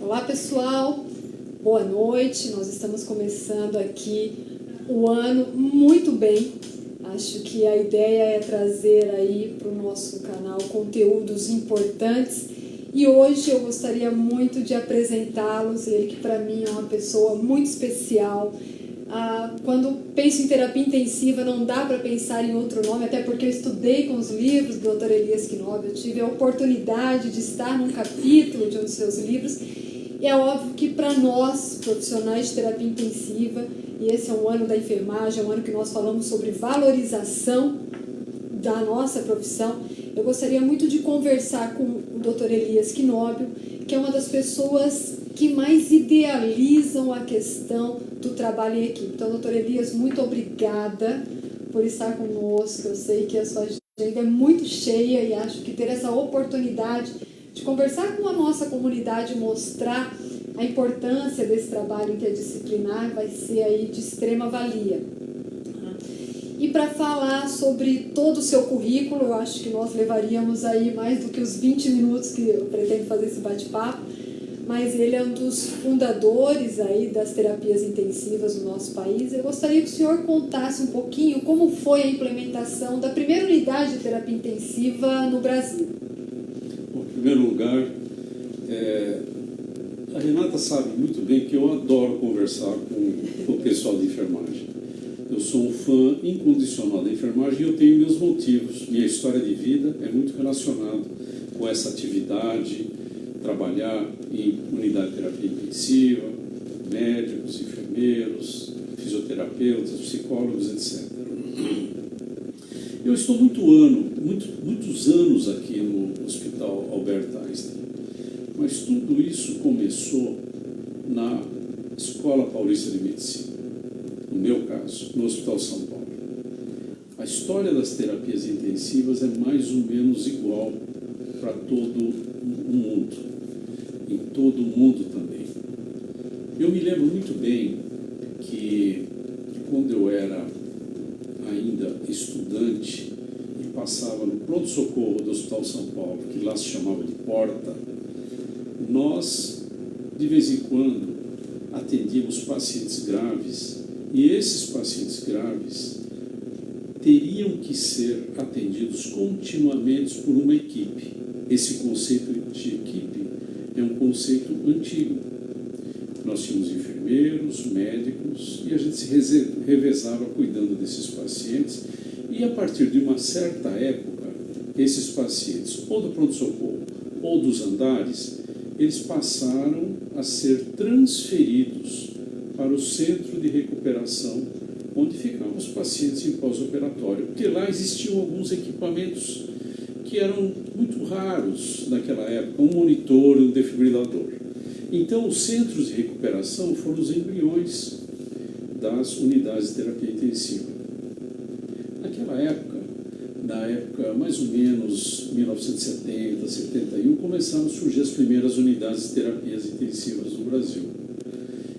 Olá pessoal, boa noite. Nós estamos começando aqui o ano muito bem. Acho que a ideia é trazer aí para o nosso canal conteúdos importantes e hoje eu gostaria muito de apresentá-los, ele que para mim é uma pessoa muito especial. Quando penso em terapia intensiva não dá para pensar em outro nome, até porque eu estudei com os livros do Dr. Elias Knob, eu tive a oportunidade de estar num capítulo de um dos seus livros. E é óbvio que para nós, profissionais de terapia intensiva, e esse é um ano da enfermagem, é um ano que nós falamos sobre valorização da nossa profissão, eu gostaria muito de conversar com o Dr. Elias Knob, que é uma das pessoas que mais idealizam a questão do trabalho em equipe. Então, Dr. Elias, muito obrigada por estar conosco. Eu sei que a sua agenda é muito cheia e acho que ter essa oportunidade de conversar com a nossa comunidade, mostrar a importância desse trabalho interdisciplinar vai ser aí de extrema valia. E para falar sobre todo o seu currículo, eu acho que nós levaríamos aí mais do que os 20 minutos que eu pretendo fazer esse bate-papo, mas ele é um dos fundadores aí das terapias intensivas no nosso país. Eu gostaria que o senhor contasse um pouquinho como foi a implementação da primeira unidade de terapia intensiva no Brasil. Em primeiro lugar, a Renata sabe muito bem que eu adoro conversar com o pessoal de enfermagem. Eu sou um fã incondicional da enfermagem e eu tenho meus motivos. Minha história de vida é muito relacionada com essa atividade, trabalhar em unidade de terapia intensiva, médicos, enfermeiros, fisioterapeutas, psicólogos, etc. Eu estou muitos anos aqui no Hospital Albert Einstein, mas tudo isso começou na Escola Paulista de Medicina, no meu caso, no Hospital São Paulo. A história das terapias intensivas é mais ou menos igual para todo o mundo, em todo o mundo também. Eu me lembro muito bem que quando eu era ainda estudante e passava no pronto-socorro do Hospital São Paulo, que lá se chamava de Porta, nós, de vez em quando, atendíamos pacientes graves e esses pacientes graves teriam que ser atendidos continuamente por uma equipe. Esse conceito de equipe é um conceito antigo. Nós tínhamos enfermeiros, médicos e a gente se revezava cuidando desses pacientes e a partir de uma certa época, esses pacientes, ou do pronto-socorro ou dos andares, eles passaram a ser transferidos para o centro de recuperação, onde ficavam os pacientes em pós-operatório, porque lá existiam alguns equipamentos que eram muito raros naquela época, um monitor, um desfibrilador. Então, os centros de recuperação foram os embriões das unidades de terapia intensiva. Naquela época, na época mais ou menos 1970, 71, começaram a surgir as primeiras unidades de terapias intensivas no Brasil.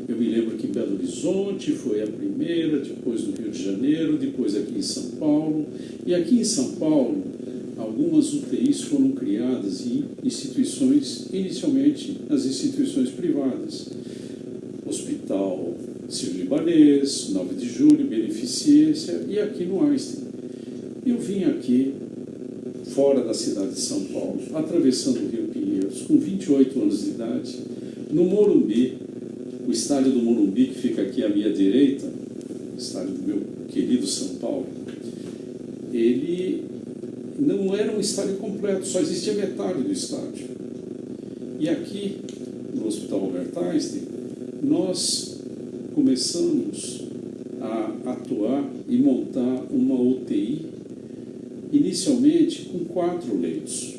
Eu me lembro que em Belo Horizonte foi a primeira, depois no Rio de Janeiro, depois aqui em São Paulo. E aqui em São Paulo, algumas UTIs foram criadas em instituições, inicialmente nas instituições privadas. Hospital Sírio-Libanês, 9 de Julho, Beneficência e aqui no Einstein. Eu vim aqui, fora da cidade de São Paulo, atravessando o Rio Pinheiros, com 28 anos de idade, no Morumbi, o estádio do Morumbi, que fica aqui à minha direita, o estádio do meu querido São Paulo, ele não era um estádio completo, só existia metade do estádio. E aqui, no Hospital Albert Einstein, nós começamos a atuar e montar uma UTI, inicialmente com 4 leitos,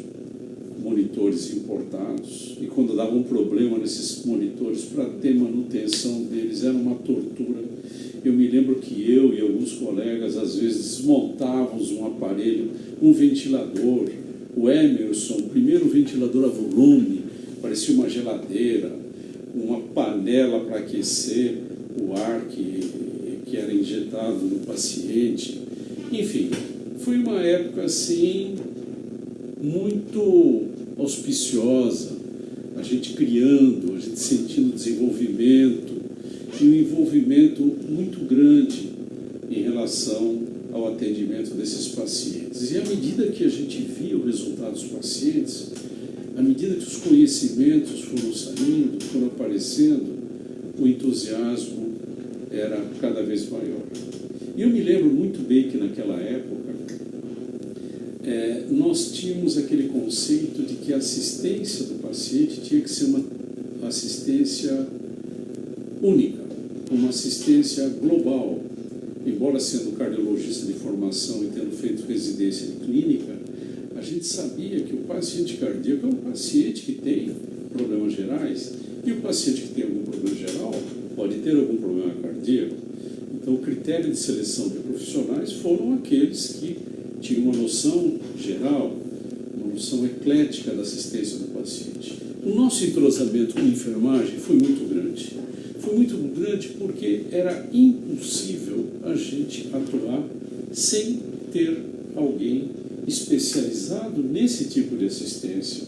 monitores importados, e quando dava um problema nesses monitores, para ter manutenção deles era uma tortura. Eu me lembro que eu e alguns colegas, às vezes, desmontávamos um aparelho, um ventilador, o Emerson, o primeiro ventilador a volume, parecia uma geladeira, uma panela para aquecer o ar que era injetado no paciente. Enfim, foi uma época assim muito auspiciosa a gente criando, a gente sentindo desenvolvimento e um envolvimento muito grande em relação ao atendimento desses pacientes. E à medida que a gente via o resultado dos pacientes, à medida que os conhecimentos foram saindo, foram aparecendo, o entusiasmo era cada vez maior. E eu me lembro muito bem que naquela época nós tínhamos aquele conceito de que a assistência do paciente tinha que ser uma assistência única, uma assistência global. Embora sendo cardiologista de formação e tendo feito residência de clínica, a gente sabia que o paciente cardíaco é um paciente que tem problemas gerais, e o paciente que tem algum problema geral pode ter algum problema cardíaco. Então, o critério de seleção de profissionais foram aqueles que tinham uma noção geral, uma noção eclética da assistência do paciente. O nosso entrosamento com a enfermagem foi muito grande. Foi muito grande porque era impossível a gente atuar sem ter alguém especializado nesse tipo de assistência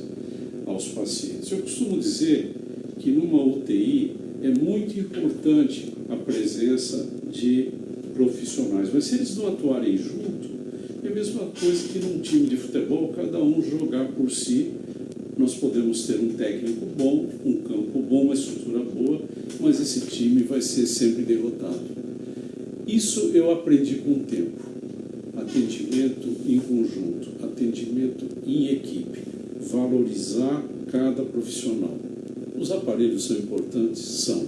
aos pacientes. Eu costumo dizer que numa UTI é muito importante a presença de profissionais, mas se eles não atuarem junto, é a mesma coisa que num time de futebol, cada um jogar por si. Nós podemos ter um técnico bom, um campo bom, uma estrutura boa, mas esse time vai ser sempre derrotado. Isso eu aprendi com o tempo. Atendimento em conjunto, atendimento em equipe, valorizar cada profissional. Os aparelhos são importantes? São,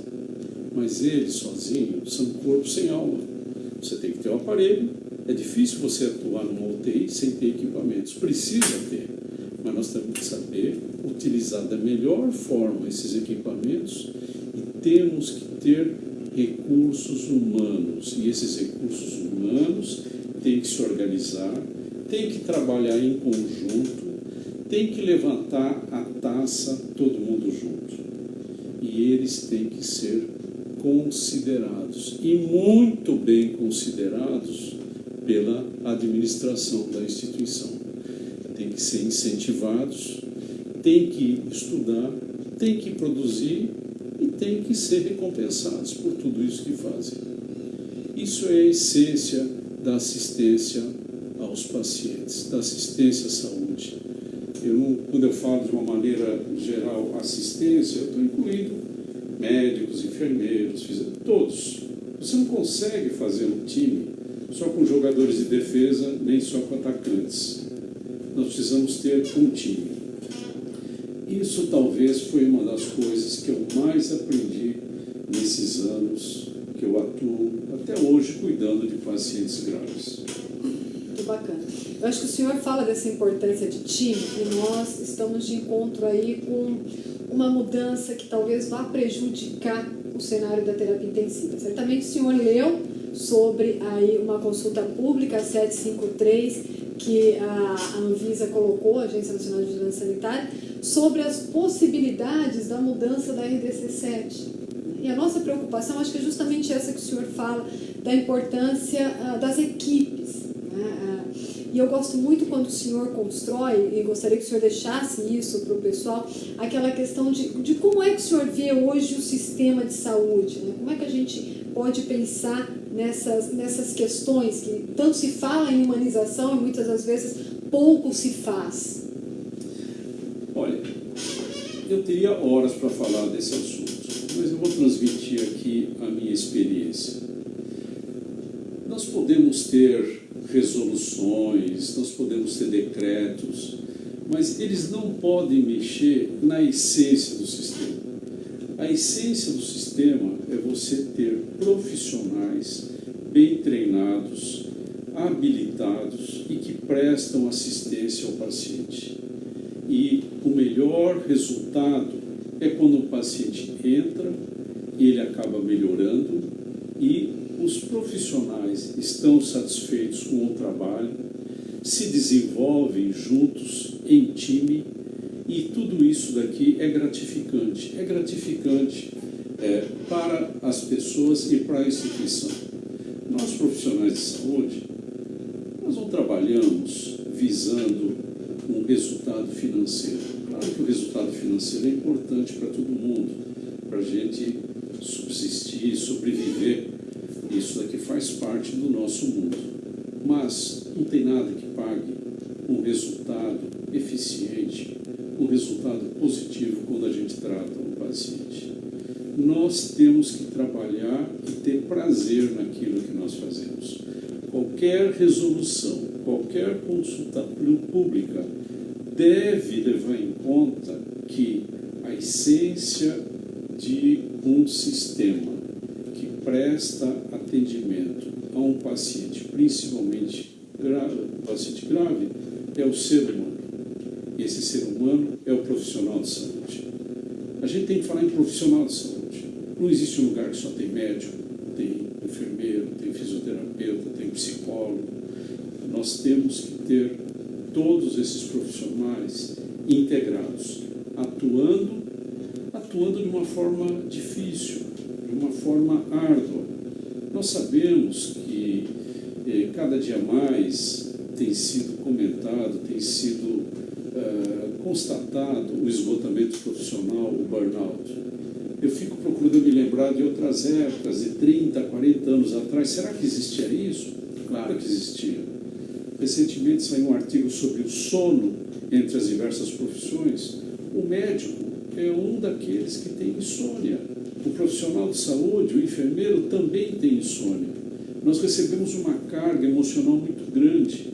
mas eles sozinhos são corpo sem alma. Você tem que ter um aparelho. É difícil você atuar numa UTI sem ter equipamentos. Precisa ter, mas nós temos que saber utilizar da melhor forma esses equipamentos e temos que ter recursos humanos. E esses recursos humanos têm que se organizar, têm que trabalhar em conjunto, têm que levantar a taça todo mundo junto. E eles têm que ser considerados, e muito bem considerados pela administração da instituição. Tem que ser incentivados, tem que estudar, tem que produzir e tem que ser recompensados por tudo isso que fazem. Isso é a essência da assistência aos pacientes, da assistência à saúde. Quando eu falo de uma maneira geral assistência, eu estou incluindo médicos, enfermeiros, todos. Você não consegue fazer um time só com jogadores de defesa, nem só com atacantes. Nós precisamos ter um time. Isso talvez foi uma das coisas que eu mais aprendi nesses anos que eu atuo até hoje cuidando de pacientes graves. Muito bacana. Eu acho que o senhor fala dessa importância de time e nós estamos de encontro aí com uma mudança que talvez vá prejudicar o cenário da terapia intensiva. Certamente o senhor leu sobre aí uma consulta pública, 753, que a Anvisa colocou, a Agência Nacional de Vigilância Sanitária, sobre as possibilidades da mudança da RDC-7. E a nossa preocupação, acho que é justamente essa que o senhor fala, da importância das equipes. E eu gosto muito quando o senhor constrói, e gostaria que o senhor deixasse isso para o pessoal, aquela questão de como é que o senhor vê hoje o sistema de saúde, né? Como é que a gente pode pensar nessas questões que tanto se fala em humanização e muitas das vezes pouco se faz. Olha, eu teria horas para falar desse assunto, mas eu vou transmitir aqui a minha experiência. Nós podemos ter resoluções, nós podemos ter decretos, mas eles não podem mexer na essência do sistema. A essência do sistema é você ter profissionais bem treinados, habilitados e que prestam assistência ao paciente. E o melhor resultado é quando o paciente entra, ele acaba melhorando e os profissionais estão satisfeitos com o trabalho, se desenvolvem juntos em time e tudo isso daqui é gratificante. É gratificante para as pessoas e para a instituição. Nós, profissionais de saúde, nós não trabalhamos visando um resultado financeiro. Claro que o resultado financeiro é importante para todo mundo, para a gente subsistir, sobreviver. Isso daqui faz parte do nosso mundo. Mas não tem nada que pague um resultado eficiente, um resultado positivo quando a gente trata um paciente. Nós temos que trabalhar e ter prazer naquilo que nós fazemos. Qualquer resolução, qualquer consulta pública deve levar em conta que a essência de um sistema que presta atendimento a um paciente, principalmente paciente grave, é o ser humano. E esse ser humano é o profissional de saúde. A gente tem que falar em profissional de saúde. Não existe um lugar que só tem médico, tem enfermeiro, tem fisioterapeuta, tem psicólogo. Nós temos que ter todos esses profissionais integrados, atuando de uma forma difícil, de uma forma árdua. Nós sabemos que cada dia mais tem sido comentado, tem sido constatado o esgotamento profissional, o burnout. Eu fico procurando me lembrar de outras épocas, de 30, 40 anos atrás. Será que existia isso? Claro que existia. Recentemente saiu um artigo sobre o sono entre as diversas profissões. O médico é um daqueles que tem insônia. O profissional de saúde, o enfermeiro, também tem insônia. Nós recebemos uma carga emocional muito grande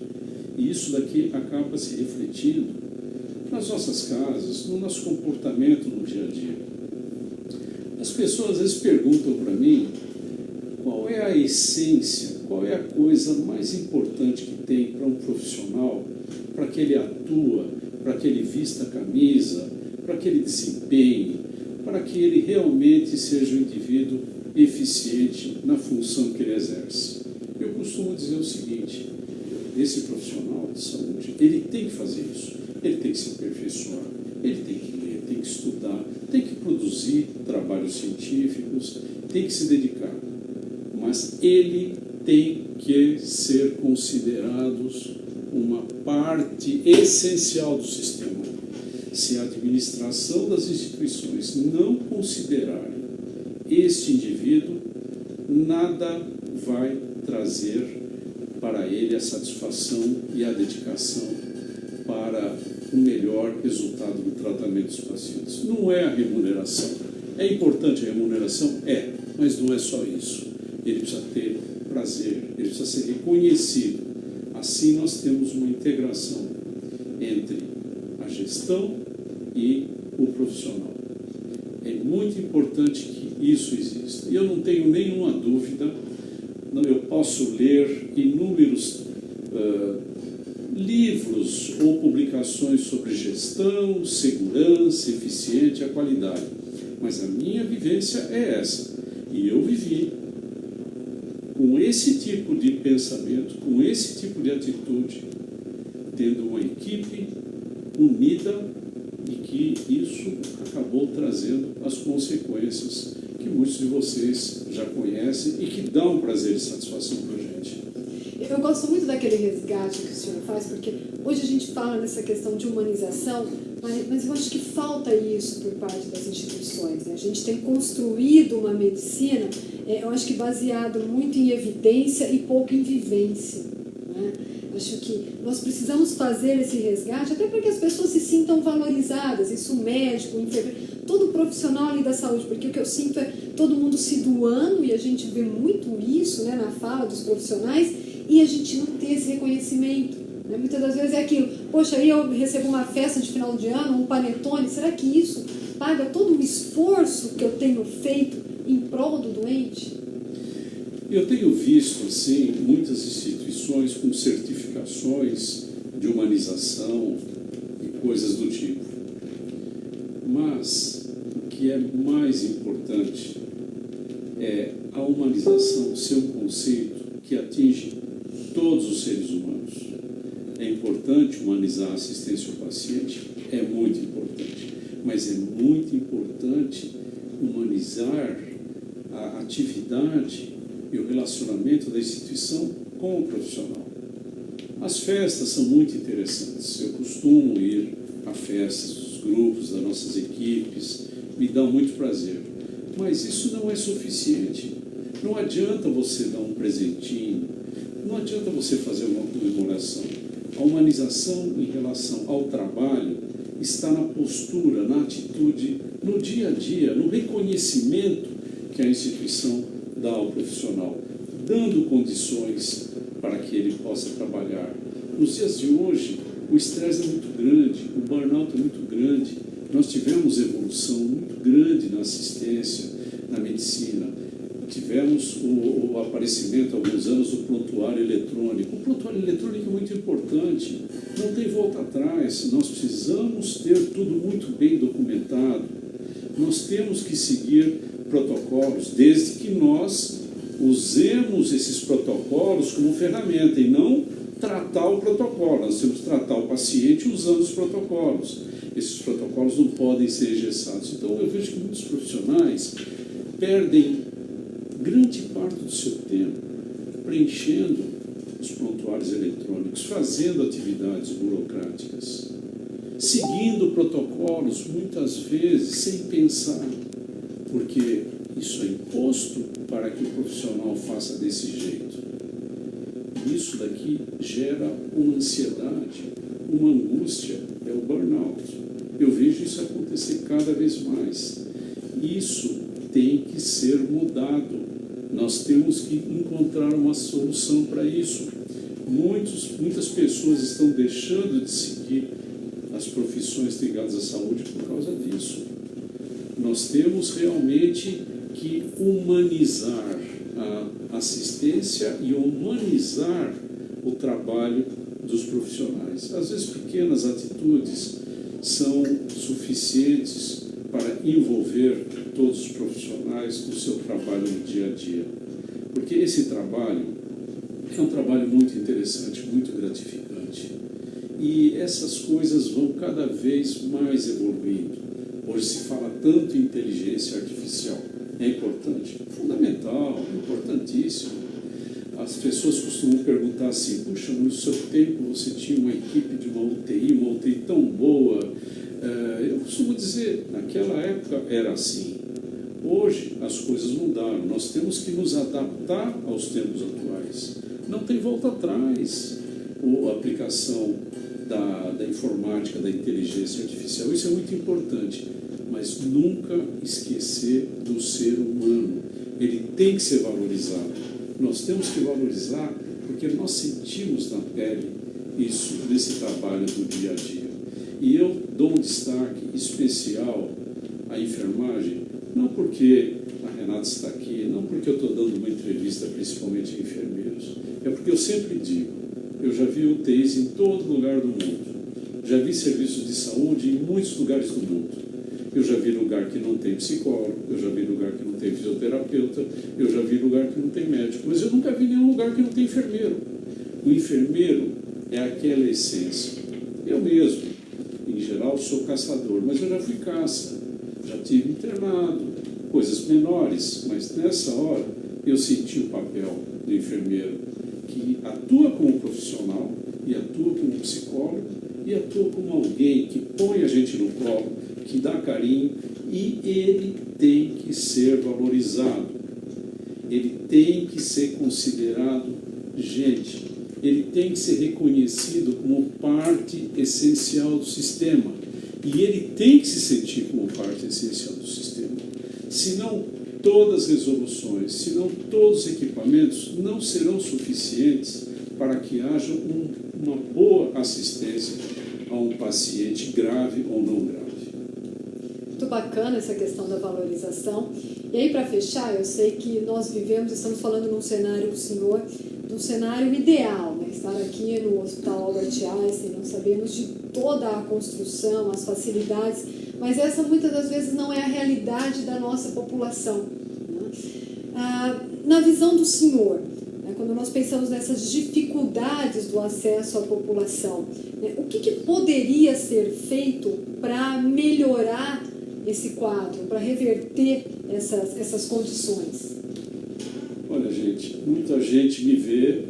e isso daqui acaba se refletindo nas nossas casas, no nosso comportamento no dia a dia. As pessoas às vezes perguntam para mim qual é a essência, qual é a coisa mais importante que tem para um profissional, para que ele atua, para que ele vista a camisa, para que ele desempenhe, para que ele realmente seja um indivíduo eficiente na função que ele exerce. Eu costumo dizer o seguinte: esse profissional de saúde, ele tem que fazer isso, ele tem que se aperfeiçoar, ele tem que ler, tem que estudar, tem que produzir trabalhos científicos, tem que se dedicar, mas ele tem que ser considerado uma parte essencial do sistema. Se a administração das instituições não considerarem este indivíduo, nada vai trazer para ele a satisfação e a dedicação para o melhor resultado do tratamento dos pacientes. Não é a remuneração. É importante a remuneração? É, mas não é só isso. Ele precisa ter prazer, ele precisa ser reconhecido. Assim nós temos uma integração entre a gestão e o profissional. É muito importante que isso exista. E eu não tenho nenhuma dúvida, eu posso ler inúmeros livros ou publicações sobre gestão, segurança, eficiente, a qualidade. Mas a minha vivência é essa. E eu vivi com esse tipo de pensamento, com esse tipo de atitude, tendo uma equipe unida e que isso acabou trazendo as consequências que muitos de vocês já conhecem e que dão prazer e satisfação para a gente. Eu gosto muito daquele resgate que o senhor faz, porque hoje a gente fala nessa questão de humanização, mas eu acho que falta isso por parte das instituições, né? A gente tem construído uma medicina, eu acho que baseado muito em evidência e pouco em vivência, né? Acho que nós precisamos fazer esse resgate até para que as pessoas se sintam valorizadas, isso o médico, o enfermeiro, todo profissional ali da saúde, porque o que eu sinto é todo mundo se doando, e a gente vê muito isso, né, na fala dos profissionais, e a gente não tem esse reconhecimento, né? Muitas das vezes é aquilo, poxa, aí eu recebo uma festa de final de ano, um panetone, será que isso paga todo o esforço que eu tenho feito em prol do doente? Eu tenho visto, assim, muitas instituições com certificações de humanização e coisas do tipo. Mas o que é mais importante é a humanização ser um conceito que atinge todos os seres humanos. É importante humanizar a assistência ao paciente? É muito importante. Mas é muito importante humanizar a atividade e o relacionamento da instituição com o profissional. As festas são muito interessantes. Eu costumo ir a festas dos grupos, das nossas equipes, me dão muito prazer. Mas isso não é suficiente. Não adianta você dar um presentinho, não adianta você fazer uma comemoração. A humanização em relação ao trabalho está na postura, na atitude, no dia a dia, no reconhecimento que a instituição dá ao profissional, dando condições para que ele possa trabalhar. Nos dias de hoje, o estresse é muito grande, o burnout é muito grande. Nós tivemos evolução muito grande na assistência, na medicina. Tivemos o aparecimento há alguns anos do prontuário eletrônico. O prontuário eletrônico é muito importante, não tem volta atrás. Nós precisamos ter tudo muito bem documentado. Nós temos que seguir protocolos, desde que nós usemos esses protocolos como ferramenta e não tratar o protocolo. Nós temos que tratar o paciente usando os protocolos. Esses protocolos não podem ser engessados. Então eu vejo que muitos profissionais perdem grande parte do seu tempo preenchendo os prontuários eletrônicos, fazendo atividades burocráticas, seguindo protocolos muitas vezes sem pensar, porque isso é imposto para que o profissional faça desse jeito. Isso daqui gera uma ansiedade, uma angústia, é o burnout. Eu vejo isso acontecer cada vez mais. Isso tem que ser mudado. Nós temos que encontrar uma solução para isso. Muitas pessoas estão deixando de seguir as profissões ligadas à saúde por causa disso. Nós temos realmente que humanizar a assistência e humanizar o trabalho dos profissionais. Às vezes pequenas atitudes são suficientes para envolver todos os profissionais no seu trabalho no dia a dia. Porque esse trabalho é um trabalho muito interessante, muito gratificante. E essas coisas vão cada vez mais evoluindo. Hoje se fala tanto em inteligência artificial. É importante? Fundamental, importantíssimo. As pessoas costumam perguntar assim: puxa, no seu tempo você tinha uma equipe de uma UTI tão boa. Eu costumo dizer, naquela época era assim. Hoje as coisas mudaram, nós temos que nos adaptar aos tempos atuais. Não tem volta atrás. A aplicação da informática, da inteligência artificial, isso é muito importante, mas nunca esquecer do ser humano. Ele tem que ser valorizado. Nós temos que valorizar porque nós sentimos na pele isso nesse trabalho do dia a dia. E eu dou um destaque especial à enfermagem, não porque a Renata está aqui, não porque eu estou dando uma entrevista principalmente a enfermeiros, é porque eu sempre digo, eu já vi UTIs em todo lugar do mundo, já vi serviços de saúde em muitos lugares do mundo. Eu já vi lugar que não tem psicólogo, eu já vi lugar que não tem fisioterapeuta, eu já vi lugar que não tem médico, mas eu nunca vi nenhum lugar que não tem enfermeiro. O enfermeiro é aquela essência. Eu mesmo, em geral, sou caçador, mas eu já fui caça, já tive internado, coisas menores, mas nessa hora eu senti o papel do enfermeiro, que atua como profissional, e atua como psicólogo, e atua como alguém que põe a gente no colo, que dá carinho, e ele tem que ser valorizado, ele tem que ser considerado gente, ele tem que ser reconhecido como parte essencial do sistema, e ele tem que se sentir como parte essencial do sistema. Senão, todas as resoluções, senão todos os equipamentos não serão suficientes para que haja uma boa assistência a um paciente grave ou não grave. Muito bacana essa questão da valorização. E aí, para fechar, eu sei que nós estamos falando num cenário, o senhor, de um cenário ideal, né? Estar aqui no Hospital Albert Einstein, não sabemos de toda a construção, as facilidades, mas essa muitas das vezes não é a realidade da nossa população, né? Na visão do senhor, né, quando nós pensamos nessas dificuldades do acesso à população, né, o que poderia ser feito para melhorar esse quadro, para reverter essas condições? Olha, gente, muita gente me vê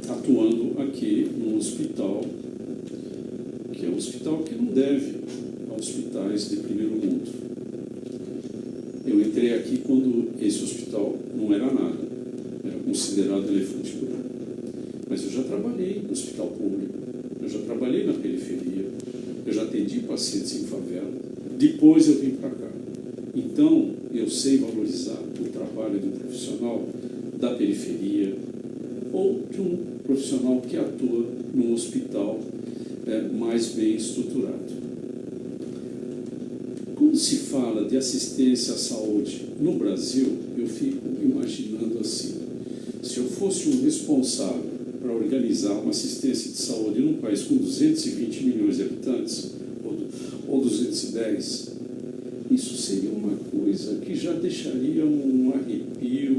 atuando aqui num hospital, que é um hospital que não deve a hospitais de primeiro mundo. Eu entrei aqui quando esse hospital não era nada, era considerado elefante branco. Mas eu já trabalhei no hospital público, eu já trabalhei na periferia, eu já atendi pacientes em favela, depois eu vim para cá. Então, eu sei valorizar o trabalho de um profissional da periferia ou de um profissional que atua num hospital mais bem estruturado. Quando se fala de assistência à saúde no Brasil, eu fico imaginando assim: se eu fosse um responsável para organizar uma assistência de saúde num país com 220 milhões de habitantes, ou 210, isso seria uma coisa que já deixaria um arrepio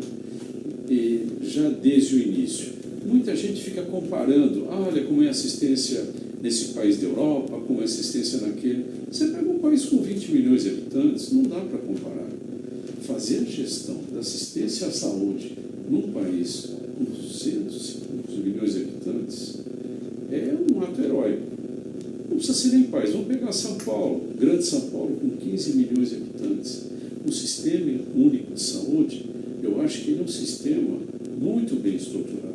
já desde o início. Muita gente fica comparando, olha como é a assistência nesse país da Europa, como é a assistência naquele. Você pega um país com 20 milhões de habitantes, não dá para comparar. Fazer a gestão da assistência à saúde num país com 200 milhões de habitantes é um ato heróico. Não precisa ser nem país. Vamos pegar São Paulo, Grande São Paulo, com 15 milhões de habitantes. O Sistema Único de Saúde, eu acho que ele é um sistema muito bem estruturado.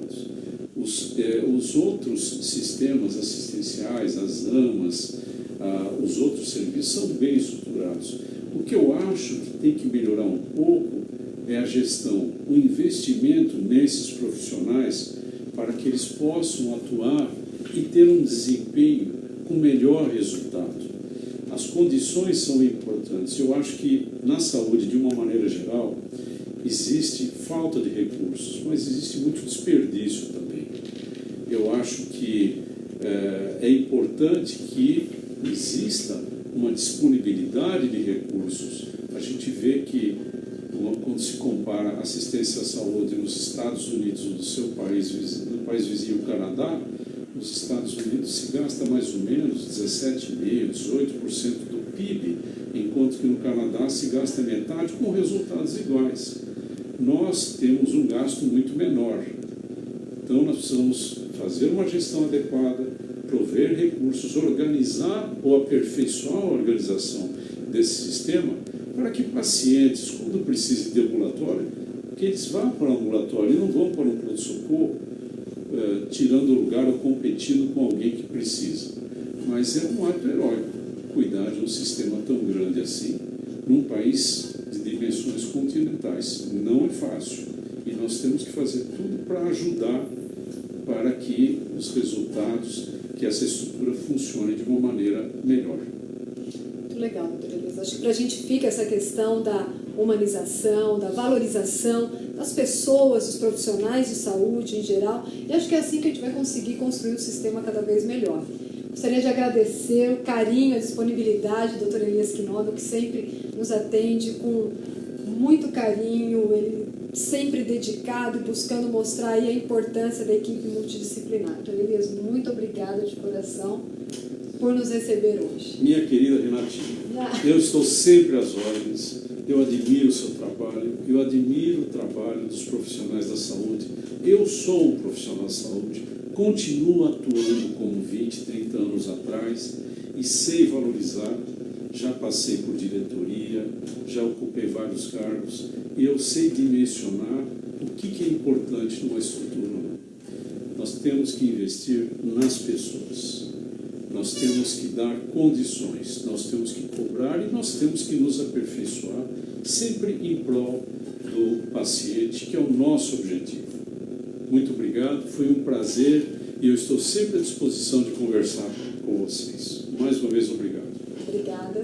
Os outros sistemas assistenciais, as AMAs, os outros serviços são bem estruturados. O que eu acho que tem que melhorar um pouco é a gestão, o investimento nesses profissionais para que eles possam atuar e ter um desempenho com melhor resultado. As condições são importantes. Eu acho que na saúde, de uma maneira geral, existe falta de recursos, mas existe muito desperdício também. Eu acho que é importante que exista uma disponibilidade de recursos. A gente vê que, quando se compara a assistência à saúde nos Estados Unidos, no seu país, no país vizinho, o Canadá, nos Estados Unidos se gasta mais ou menos 17,5%, 18% do PIB, enquanto que no Canadá se gasta metade com resultados iguais. Nós temos um gasto muito menor. Então, nós precisamos fazer uma gestão adequada, prover recursos, organizar ou aperfeiçoar a organização desse sistema para que pacientes, quando precisem de ambulatório, que eles vão para o ambulatório e não vão para o pronto-socorro, tirando o lugar ou competindo com alguém que precisa. Mas é um ato heróico cuidar de um sistema tão grande assim, num país de dimensões continentais. Não é fácil. E nós temos que fazer tudo para ajudar para que os resultados, que essa estrutura funcione de uma maneira melhor. Muito legal, doutora Elisa. Acho que para a gente fica essa questão da humanização, da valorização das pessoas, dos profissionais de saúde em geral, e acho que é assim que a gente vai conseguir construir um sistema cada vez melhor. Gostaria de agradecer o carinho, a disponibilidade do doutor Elias Quinono, que sempre nos atende com muito carinho, ele sempre dedicado e buscando mostrar aí a importância da equipe multidisciplinar. Doutor Elias, muito obrigada de coração por nos receber hoje. Minha querida Renatinha, eu estou sempre às ordens, eu admiro o seu trabalho, eu admiro o trabalho dos profissionais da saúde. Eu sou um profissional da saúde, continuo atuando como 20, 30 anos atrás e sei valorizar. Já passei por diretoria, já ocupei vários cargos e eu sei dimensionar o que é importante numa estrutura. Nós temos que investir nas pessoas, nós temos que dar condições, nós temos que cobrar e nós temos que nos aperfeiçoar, sempre em prol do paciente, que é o nosso objetivo. Muito obrigado, foi um prazer e eu estou sempre à disposição de conversar com vocês. Mais uma vez, obrigado. Obrigada.